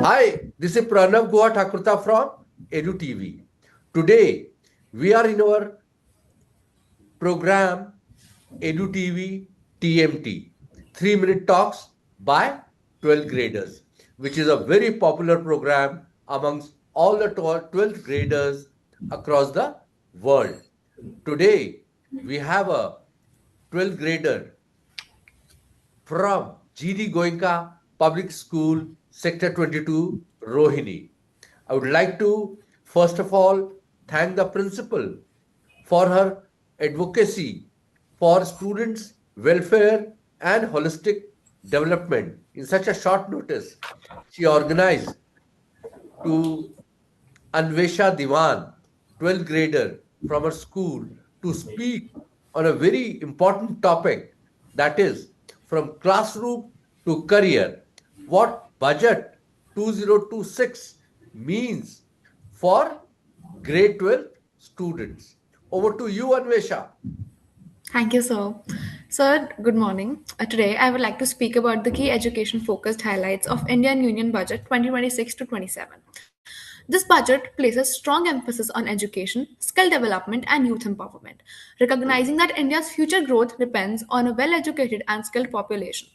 Hi, this is Pranav Goa Thakurta from Edu TV. Today, we are in our program Edu TV TMT, 3-minute talks by 12th graders, which is a very popular program amongst all the 12th graders across the world. Today, we have a 12th grader from GD Goenka Public School, Sector 22, Rohini. I would like to, first of all, thank the principal for her advocacy for students' welfare and holistic development. In such a short notice, she organized to Anvesha Diwan, 12th grader from her school, to speak on a very important topic, that is, from classroom to career. What budget 2026 means for grade 12 students. Over to you, Anvesha. Thank you, sir. Sir, good morning. Today, I would like to speak about the key education focused highlights of Indian Union Budget 2026 to 27. This budget places strong emphasis on education, skill development, and youth empowerment, recognizing that India's future growth depends on a well educated and skilled population.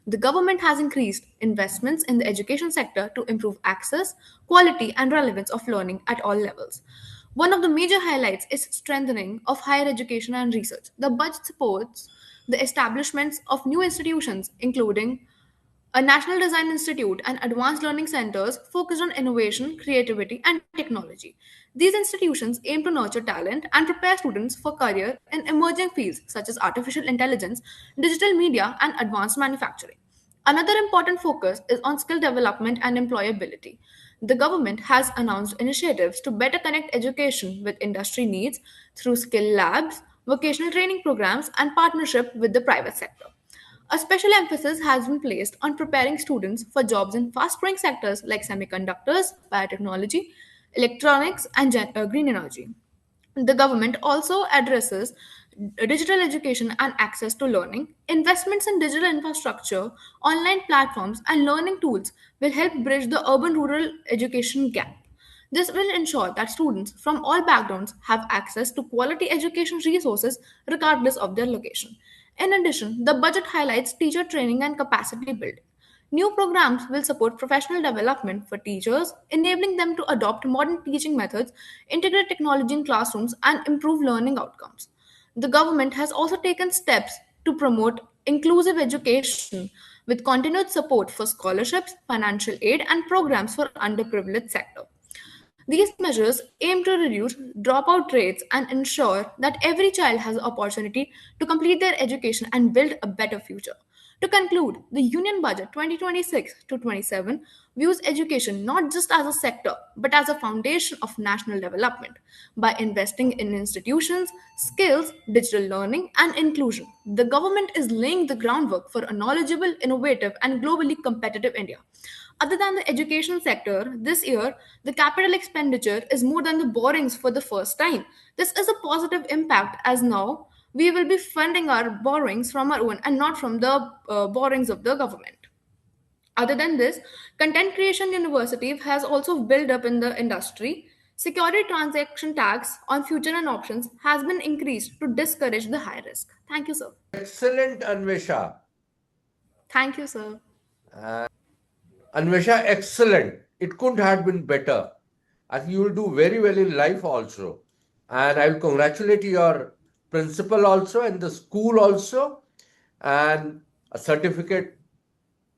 The government has increased investments in the education sector to improve access, quality, and relevance of learning at all levels. One of the major highlights is strengthening of higher education and research. The budget supports the establishments of new institutions, including a National Design Institute and advanced learning centers focused on innovation, creativity, and technology. These institutions aim to nurture talent and prepare students for career in emerging fields such as artificial intelligence, digital media, and advanced manufacturing. Another important focus is on skill development and employability. The government has announced initiatives to better connect education with industry needs through skill labs, vocational training programs, and partnership with the private sector. A special emphasis has been placed on preparing students for jobs in fast growing sectors like semiconductors, biotechnology, electronics, and green energy. The government also addresses digital education and access to learning. Investments in digital infrastructure, online platforms, and learning tools will help bridge the urban rural education gap. This will ensure that students from all backgrounds have access to quality education resources regardless of their location. In addition, the budget highlights teacher training and capacity building. New programs will support professional development for teachers, enabling them to adopt modern teaching methods, integrate technology in classrooms, and improve learning outcomes. The government has also taken steps to promote inclusive education with continued support for scholarships, financial aid, and programs for underprivileged sector. These measures aim to reduce dropout rates and ensure that every child has the opportunity to complete their education and build a better future. To conclude, the Union Budget 2026 to 27 views education not just as a sector but as a foundation of national development. By investing in institutions, skills, digital learning, and inclusion, the government is laying the groundwork for a knowledgeable, innovative, and globally competitive India. Other than the education sector, this year the capital expenditure is more than the borrowings for the first time. This is a positive impact as now we will be funding our borrowings from our own and not from the borrowings of the government. Other than this, Content Creation University has also built up in the industry. Security transaction tax on future and options has been increased to discourage the high risk. Thank you, sir. Excellent, Anvesha. Thank you, sir. Anvesha, excellent. It couldn't have been better. I think you will do very well in life also. And I will congratulate your principal also and the school also. And a certificate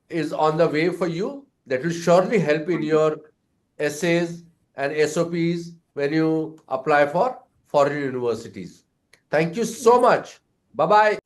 is on the way for you that will surely help in your essays and SOPs when you apply for foreign universities. Thank you so Yes. much. Bye bye.